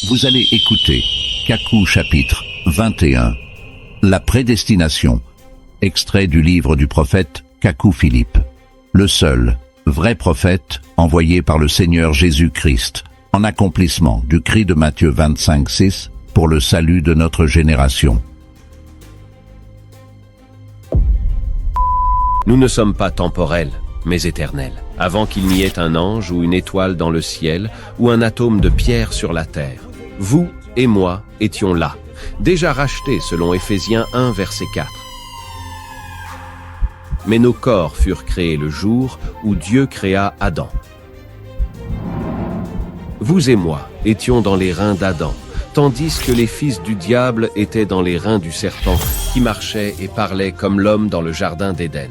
Vous allez écouter Kakou chapitre 21. La prédestination. Extrait du livre du prophète Kakou Philippe. Le seul, vrai prophète, envoyé par le Seigneur Jésus-Christ, en accomplissement du cri de Matthieu 25:6, pour le salut de notre génération. Nous ne sommes pas temporels, mais éternels. Avant qu'il n'y ait un ange ou une étoile dans le ciel, ou un atome de pierre sur la terre, vous et moi étions là, déjà rachetés selon Éphésiens 1, verset 4. Mais nos corps furent créés le jour où Dieu créa Adam. Vous et moi étions dans les reins d'Adam, tandis que les fils du diable étaient dans les reins du serpent, qui marchait et parlait comme l'homme dans le jardin d'Éden.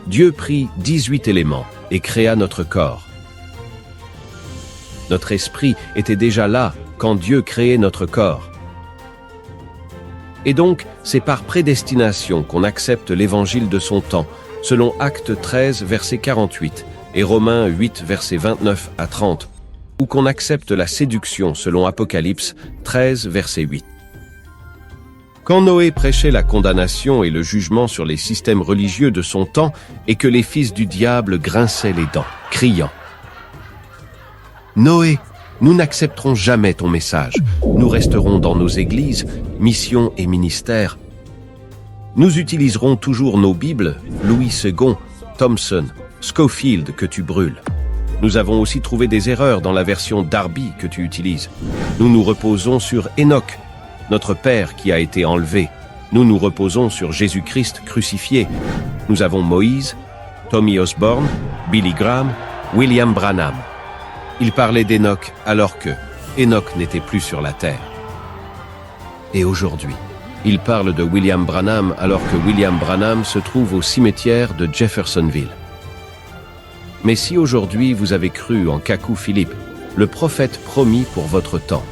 Dieu prit 18 éléments et créa notre corps. Notre esprit était déjà là quand Dieu créait notre corps. Et donc, c'est par prédestination qu'on accepte l'évangile de son temps, selon Actes 13, verset 48, et Romains 8, verset 29 à 30, ou qu'on accepte la séduction selon Apocalypse 13, verset 8. Quand Noé prêchait la condamnation et le jugement sur les systèmes religieux de son temps et que les fils du diable grinçaient les dents, criant « Noé, nous n'accepterons jamais ton message. Nous resterons dans nos églises, missions et ministères. Nous utiliserons toujours nos Bibles, Louis II, Thomson, Scofield que tu brûles. Nous avons aussi trouvé des erreurs dans la version Darby que tu utilises. Nous nous reposons sur Enoch, notre Père qui a été enlevé. Nous nous reposons sur Jésus-Christ crucifié. Nous avons Moïse, Tommy Osborne, Billy Graham, William Branham. Il parlait d'Enoch alors que Enoch n'était plus sur la terre. Et aujourd'hui, il parle de William Branham alors que William Branham se trouve au cimetière de Jeffersonville. Mais si aujourd'hui vous avez cru en Kakou Philippe, le prophète promis pour votre temps,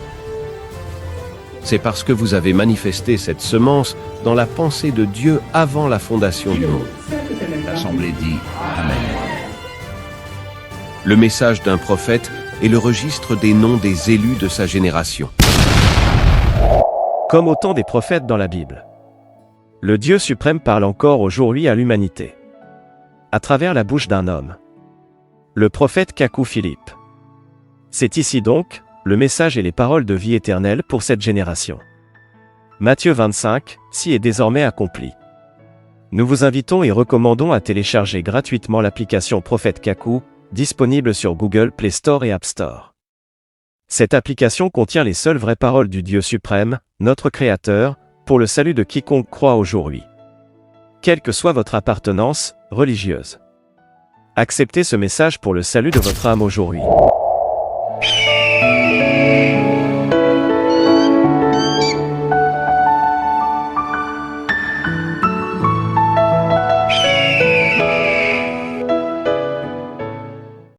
c'est parce que vous avez manifesté cette semence dans la pensée de Dieu avant la fondation du monde. L'Assemblée dit Amen. Le message d'un prophète est le registre des noms des élus de sa génération. Comme au temps des prophètes dans la Bible, le Dieu suprême parle encore aujourd'hui à l'humanité, à travers la bouche d'un homme, le prophète Kakou Philippe. C'est ici donc le message et les paroles de vie éternelle pour cette génération. Matthieu 25, ci est désormais accompli. Nous vous invitons et recommandons à télécharger gratuitement l'application Prophète Kakou, disponible sur Google Play Store et App Store. Cette application contient les seules vraies paroles du Dieu suprême, notre Créateur, pour le salut de quiconque croit aujourd'hui. Quelle que soit votre appartenance religieuse. Acceptez ce message pour le salut de votre âme aujourd'hui.